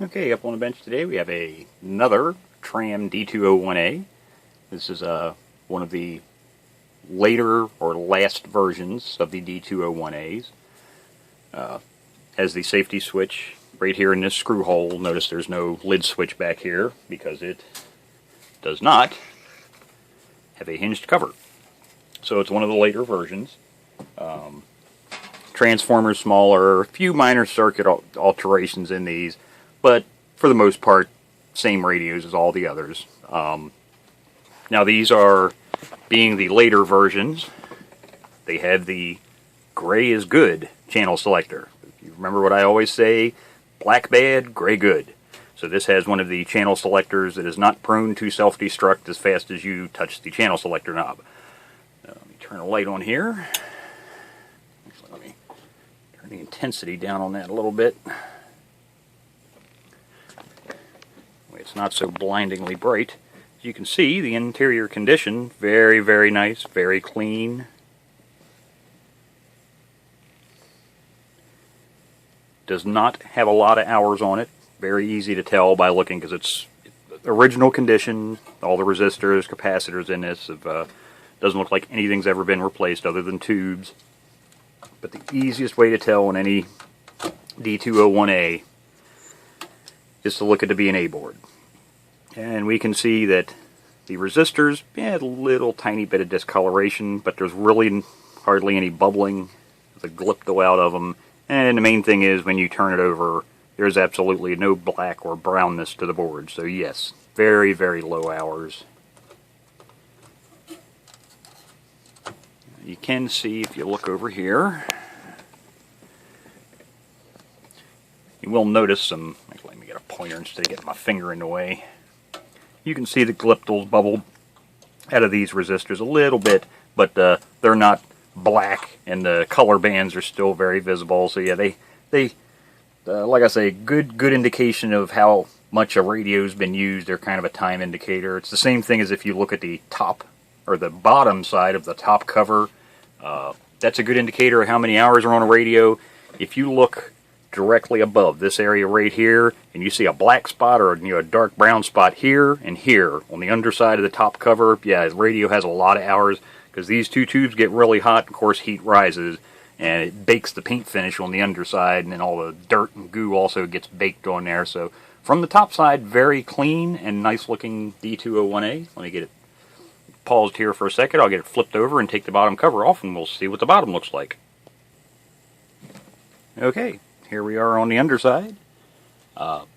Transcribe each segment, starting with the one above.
Okay, up on the bench today we have another Tram D201A. This is one of the later or last versions of the D201As. Has the safety switch right here in this screw hole. Notice there's no lid switch back here because it does not have a hinged cover. So it's one of the later versions. Transformers smaller, a few minor circuit alterations in these, but for the most part, same radios as all the others. Now these are, being the later versions, they have the gray is good channel selector. If you remember what I always say, black bad, gray good. So this has one of the channel selectors that is not prone to self-destruct as fast as you touch the channel selector knob. Let me turn a light on here. Actually, let me turn the intensity down on that a little bit. It's not so blindingly bright. As you can see, the interior condition, very, very nice, very clean. Does not have a lot of hours on it. Very easy to tell by looking because it's original condition. All the resistors, capacitors in this doesn't look like anything's ever been replaced other than tubes. But the easiest way to tell on any D201A is to look at the B&A board. And we can see that the resistors had a little tiny bit of discoloration, but there's really hardly any bubbling. The glip go out of them. And the main thing is when you turn it over, there's absolutely no black or brownness to the board. So yes, very, very low hours. You can see if you look over here, you will notice some, actually, let me get a pointer instead of getting my finger in the way. You can see the gliptals bubble out of these resistors a little bit, but they're not black, and the color bands are still very visible. So yeah, they like I say, good indication of how much a radio's been used. They're kind of a time indicator. It's the same thing as if you look at the top or the bottom side of the top cover. That's a good indicator of how many hours are on a radio. If you look directly above this area right here, and you see a black spot or a dark brown spot here and here on the underside of the top cover, yeah, the radio has a lot of hours because these two tubes get really hot. Of course, heat rises and it bakes the paint finish on the underside, and then all the dirt and goo also gets baked on there. So from the top side, very clean and nice looking D201A. Let me get it paused here for a second. I'll get it flipped over and take the bottom cover off, and we'll see what the bottom looks like. Okay. Here we are on the underside.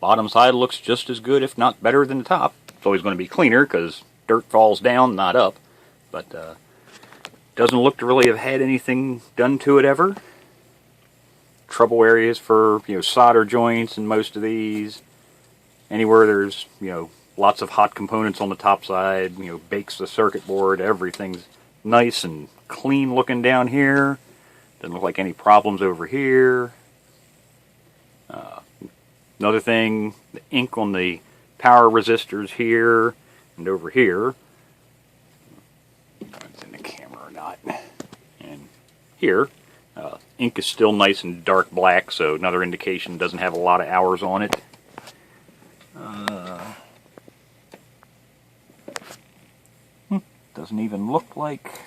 Bottom side looks just as good, if not better than the top. It's always going to be cleaner because dirt falls down, not up. But doesn't look to really have had anything done to it ever. Trouble areas for solder joints in most of these. Anywhere there's lots of hot components on the top side, bakes the circuit board. Everything's nice and clean looking down here. Doesn't look like any problems over here. Another thing, the ink on the power resistors here and over here. I don't know if it's in the camera or not. And here, ink is still nice and dark black, so another indication doesn't have a lot of hours on it. Doesn't even look like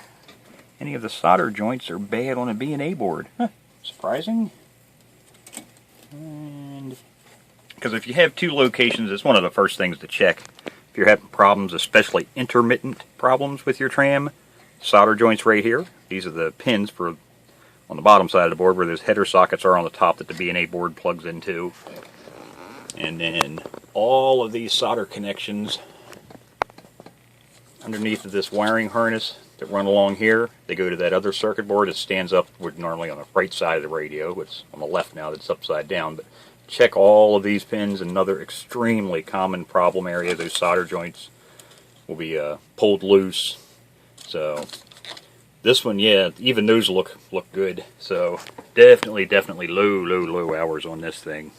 any of the solder joints are bad on a B&A board. Huh, surprising. And because if you have two locations, it's one of the first things to check. If you're having problems, especially intermittent problems with your tram, solder joints right here. These are the pins for on the bottom side of the board where those header sockets are on the top that the B&A board plugs into. And then all of these solder connections underneath of this wiring harness that run along here, they go to that other circuit board. It stands up normally on the right side of the radio. It's on the left now that's upside down. But check all of these pins. Another extremely common problem area. Those solder joints will be pulled loose. So this one, yeah, even those look good. So definitely low hours on this thing.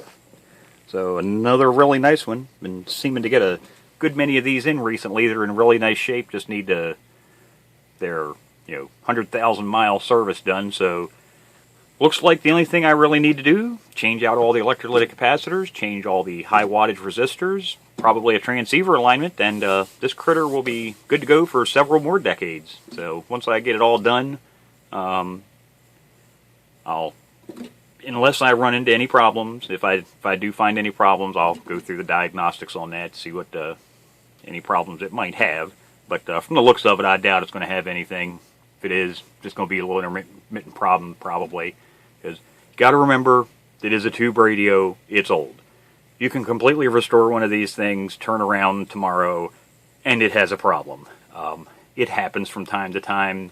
So another really nice one. Been seeming to get a good many of these in recently. They're in really nice shape. Just need their 100,000 mile service done. So looks like the only thing I really need to do, change out all the electrolytic capacitors, change all the high wattage resistors, probably a transceiver alignment, and this critter will be good to go for several more decades. So once I get it all done, unless I run into any problems, if I do find any problems, I'll go through the diagnostics on that, see what any problems it might have. But from the looks of it, I doubt it's going to have anything. If it is, just going to be a little intermittent problem probably. Because you got to remember, it is a tube radio. It's old. You can completely restore one of these things, turn around tomorrow, and it has a problem. It happens from time to time.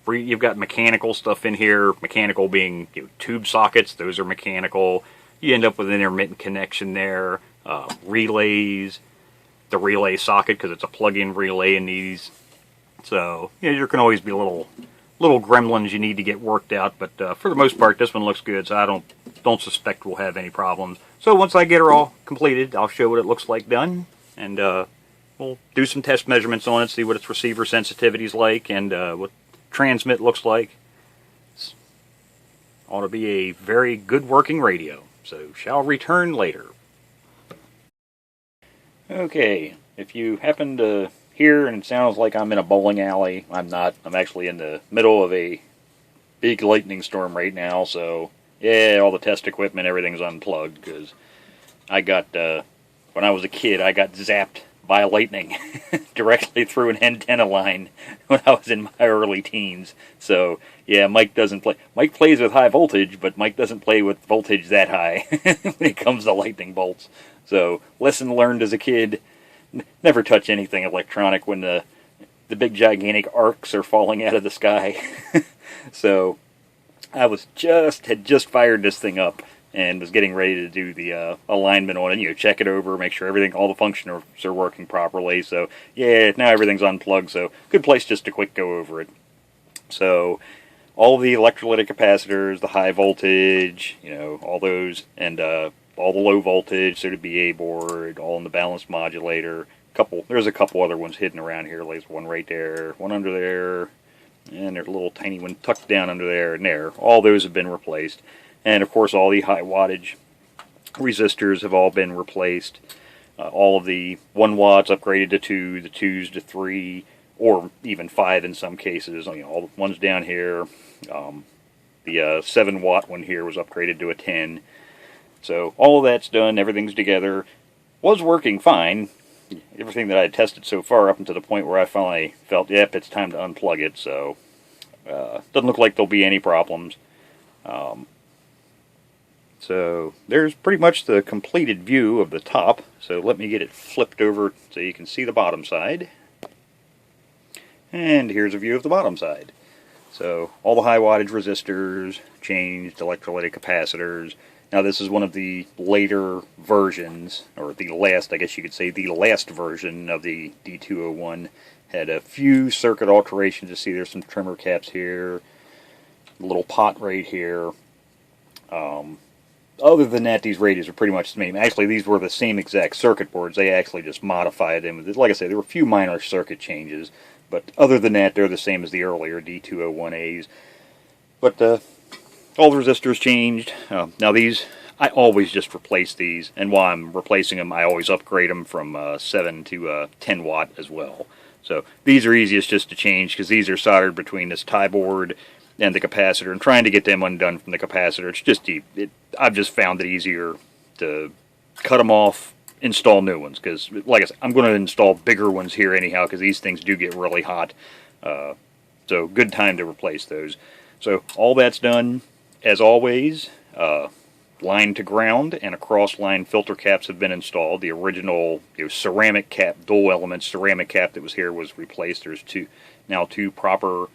You've got mechanical stuff in here, mechanical being tube sockets, those are mechanical. You end up with an intermittent connection there, relays, the relay socket because it's a plug-in relay in these. So there can always be little gremlins you need to get worked out, but for the most part this one looks good, so I don't suspect we'll have any problems. So once I get her all completed, I'll show what it looks like done, and we'll do some test measurements on it, see what its receiver sensitivity is like, and what transmit looks like. It's ought to be a very good working radio, so shall return later. Okay, if you happen to hear and it sounds like I'm in a bowling alley, I'm not. I'm actually in the middle of a big lightning storm right now, so yeah, all the test equipment, everything's unplugged, because I got, when I was a kid, I got zapped by lightning directly through an antenna line when I was in my early teens. So yeah, Mike doesn't play. Mike plays with high voltage, but Mike doesn't play with voltage that high when it comes to lightning bolts. So lesson learned as a kid: never touch anything electronic when the big gigantic arcs are falling out of the sky. So I had just fired this thing up and was getting ready to do the alignment on it, check it over, make sure all the functions are working properly. So yeah, now everything's unplugged, so good place just to quick go over it. So all the electrolytic capacitors, the high voltage, all those, and all the low voltage, so the BA board, all in the balanced modulator. There's a couple other ones hidden around here. There's one right there, one under there, and there's a little tiny one tucked down under there and there. All those have been replaced. And of course all the high wattage resistors have all been replaced. All of the 1 watts upgraded to 2, the 2s to 3, or even 5 in some cases. All the ones down here. The 7 watt one here was upgraded to a 10. So all of that's done, everything's together. Was working fine. Everything that I had tested so far up until the point where I finally felt, yep, it's time to unplug it. So doesn't look like there'll be any problems. So there's pretty much the completed view of the top. So let me get it flipped over so you can see the bottom side. And here's a view of the bottom side. So all the high wattage resistors, changed electrolytic capacitors. Now this is one of the later versions, or the last, I guess you could say, the last version of the D201. Had a few circuit alterations. You see there's some trimmer caps here, a little pot right here. Other than that, these radios are pretty much the same. Actually, these were the same exact circuit boards. They actually just modified them. Like I said, there were a few minor circuit changes, but other than that, they're the same as the earlier D201As. But all the resistors changed. Now these, I always just replace these, and while I'm replacing them, I always upgrade them from 7 to 10 watt as well. So these are easiest just to change because these are soldered between this tie board and the capacitor, and trying to get them undone from the capacitor, it's just I've just found it easier to cut them off, install new ones, because like I said, I'm going to install bigger ones here anyhow, because these things do get really hot. So good time to replace those. So all that's done. As always, line to ground and a cross line filter caps have been installed. The original ceramic cap, dual element ceramic cap that was here was replaced. There's now two proper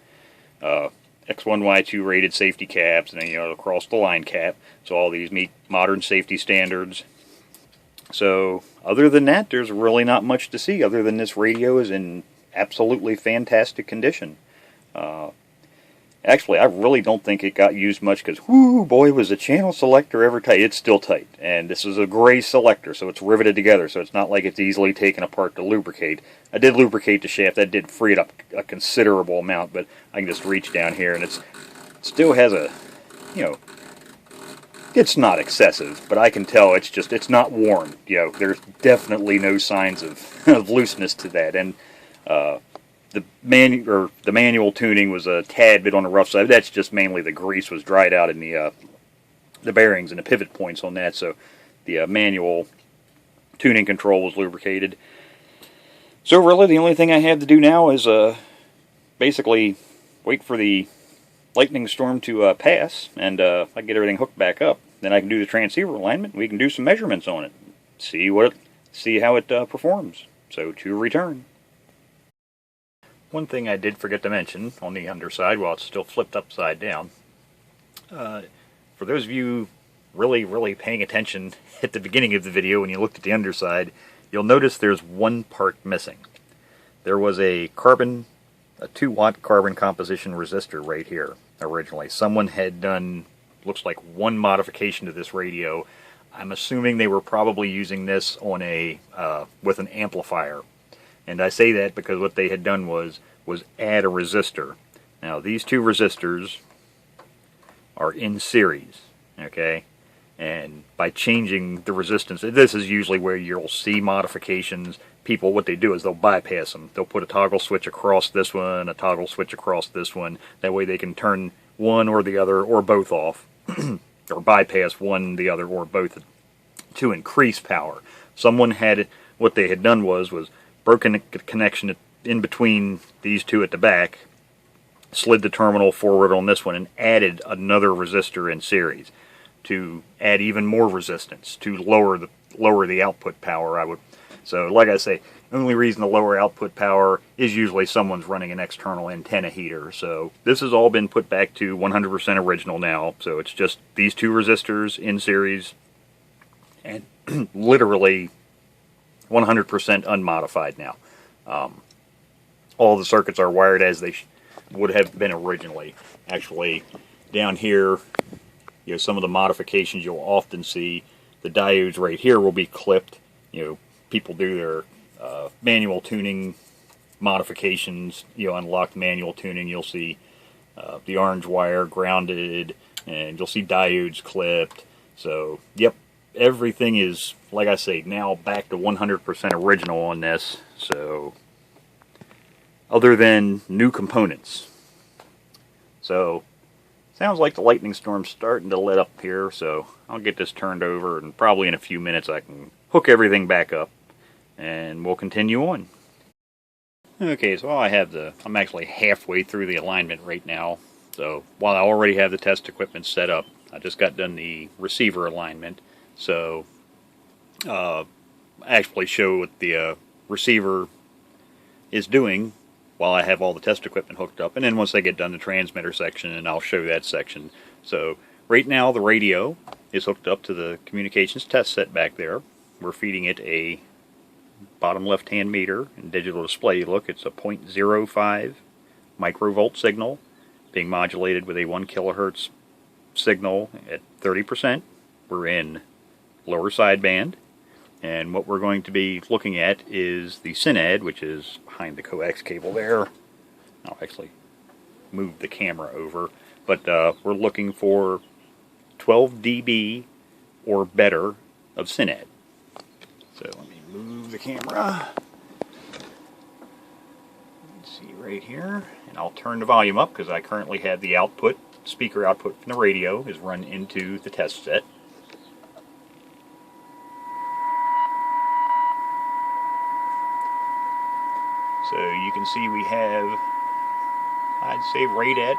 X1Y2 rated safety caps, and then across the line cap. So all these meet modern safety standards. So other than that, there's really not much to see other than this radio is in absolutely fantastic condition. Actually, I really don't think it got used much because, whoo, boy, was the channel selector ever tight. It's still tight, and this is a gray selector, so it's riveted together, so it's not like it's easily taken apart to lubricate. I did lubricate the shaft. That did free it up a considerable amount, but I can just reach down here, and it still has a you know, it's not excessive, but I can tell it's not worn. You know, there's definitely no signs of, of looseness to that. And the manual tuning was a tad bit on the rough side. That's just mainly the grease was dried out in the bearings and the pivot points on that. So the manual tuning control was lubricated. So really, the only thing I have to do now is basically wait for the lightning storm to pass, and I get everything hooked back up. Then I can do the transceiver alignment. We can do some measurements on it, see how it performs. So to return. One thing I did forget to mention on the underside, while it's still flipped upside down, for those of you really paying attention at the beginning of the video when you looked at the underside, you'll notice there's one part missing. There was a 2-watt carbon composition resistor right here originally. Someone had done, looks like, one modification to this radio. I'm assuming they were probably using this on with an amplifier. And I say that because what they had done was add a resistor. Now these two resistors are in series, okay? And by changing the resistance, this is usually where you'll see modifications. People, what they do is they'll bypass them. They'll put a toggle switch across this one, a toggle switch across this one. That way they can turn one or the other or both off, or bypass one, the other, or both to increase power. Someone had, what they had done was broken the connection in between these two at the back, slid the terminal forward on this one, and added another resistor in series to add even more resistance to lower the output power. So like I say, the only reason to lower output power is usually someone's running an external antenna heater. So this has all been put back to 100% original now. So it's just these two resistors in series and literally 100% unmodified now. All the circuits are wired as they would have been originally. Actually, down here, you know, some of the modifications you'll often see, the diodes right here will be clipped. You know, people do their manual tuning modifications, you know, unlocked manual tuning. You'll see the orange wire grounded, and you'll see diodes clipped. So, yep, everything is, like I say, now back to 100% original on this. So, other than new components. So, sounds like the lightning storm's starting to let up here, so I'll get this turned over, and probably in a few minutes I can hook everything back up, and we'll continue on. Okay, so I'm actually halfway through the alignment right now. So while I already have the test equipment set up, I just got done the receiver alignment. So actually show what the receiver is doing while I have all the test equipment hooked up, and then once I get done the transmitter section, and I'll show that section. So right now the radio is hooked up to the communications test set back there. We're feeding it a bottom left hand meter and digital display. Look, it's a 0.05 microvolt signal being modulated with a 1 kilohertz signal at 30%. We're in lower sideband. And what we're going to be looking at is the synad, which is behind the coax cable there. I'll actually move the camera over. But we're looking for 12 dB or better of synad. So let me move the camera. Let's see right here. And I'll turn the volume up because I currently have the output, speaker output from the radio is run into the test set. So you can see we have, I'd say, right at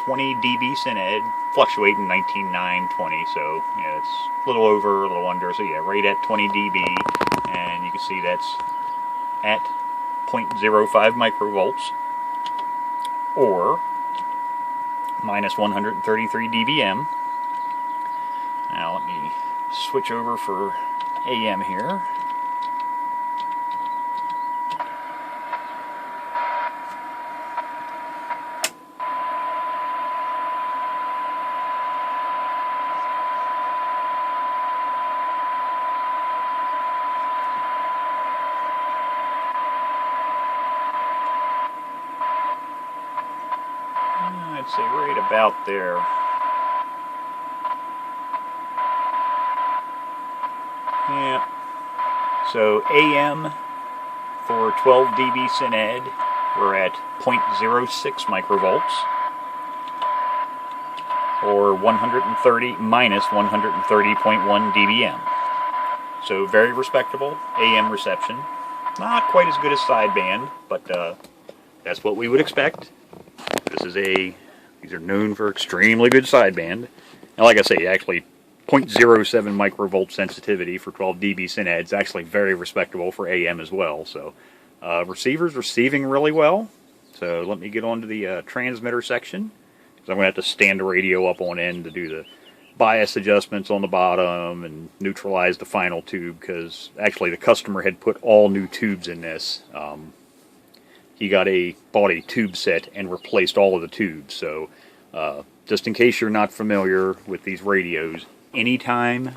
20 dB synad, fluctuating 19.9, 20. So yeah, it's a little over, a little under. So yeah, right at 20 dB, and you can see that's at 0.05 microvolts or minus 133 dBm. Now let me switch over for AM here. I'd say right about there. Yeah. So AM for 12 dB syned, we're at 0.06 microvolts, or 130 minus 130.1 dBm. So very respectable AM reception. Not quite as good as sideband, but that's what we would expect. These are known for extremely good sideband. And like I say, actually 0.07 microvolt sensitivity for 12 dB syned is actually very respectable for AM as well. So receiver's receiving really well. So let me get on to the transmitter section, because I'm going to have to stand the radio up on end to do the bias adjustments on the bottom and neutralize the final tube, because actually the customer had put all new tubes in this. He bought a tube set and replaced all of the tubes. So just in case you're not familiar with these radios, anytime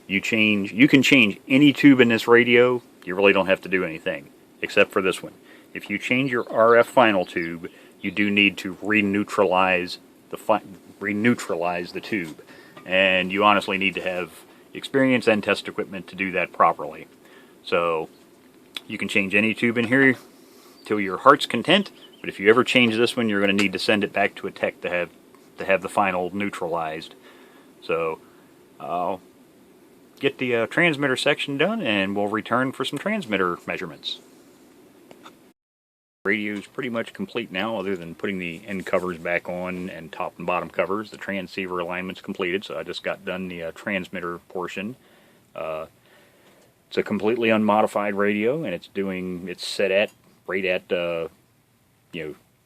you can change any tube in this radio. You really don't have to do anything except for this one. If you change your RF final tube, you do need to re-neutralize the tube. And you honestly need to have experience and test equipment to do that properly. So you can change any tube in here till your heart's content, but if you ever change this one, you're going to need to send it back to a tech to have the final neutralized. So I'll get the transmitter section done, and we'll return for some transmitter measurements. Radio's pretty much complete now, other than putting the end covers back on and top and bottom covers. The transceiver alignment's completed, so I just got done the transmitter portion. It's a completely unmodified radio, and it's set at right at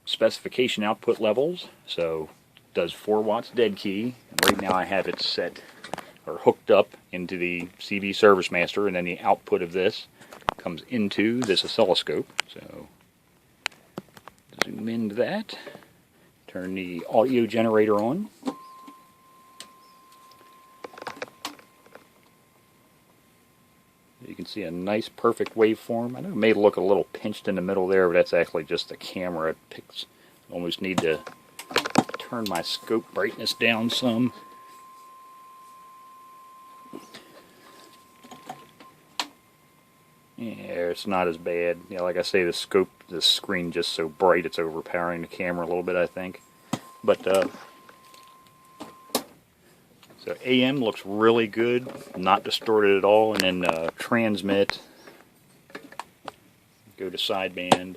specification output levels. So it does 4 watts dead key, and right now I have it set or hooked up into the CB Service Master, and then the output of this comes into this oscilloscope. So zoom into that, turn the audio generator on. You can see a nice perfect waveform. I know it may look a little pinched in the middle there, but that's actually just the camera. It picks. Almost need to turn my scope brightness down some. Yeah, it's not as bad. Yeah, like I say, the screen just so bright, it's overpowering the camera a little bit, I think. But so AM looks really good, not distorted at all, and then transmit, go to sideband,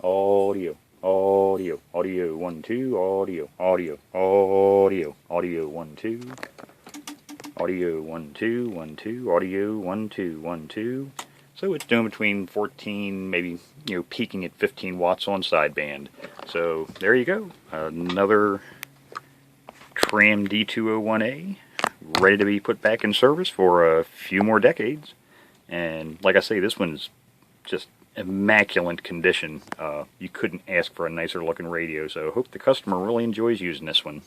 audio, 1, 2, audio, 1, 2, audio, 1, 2, 1, 2, audio, 1, 2, 1, 2. So it's doing between 14, maybe, peaking at 15 watts on sideband. So there you go. Another Tram D201A, ready to be put back in service for a few more decades. And like I say, this one's just immaculate condition. You couldn't ask for a nicer looking radio. So I hope the customer really enjoys using this one.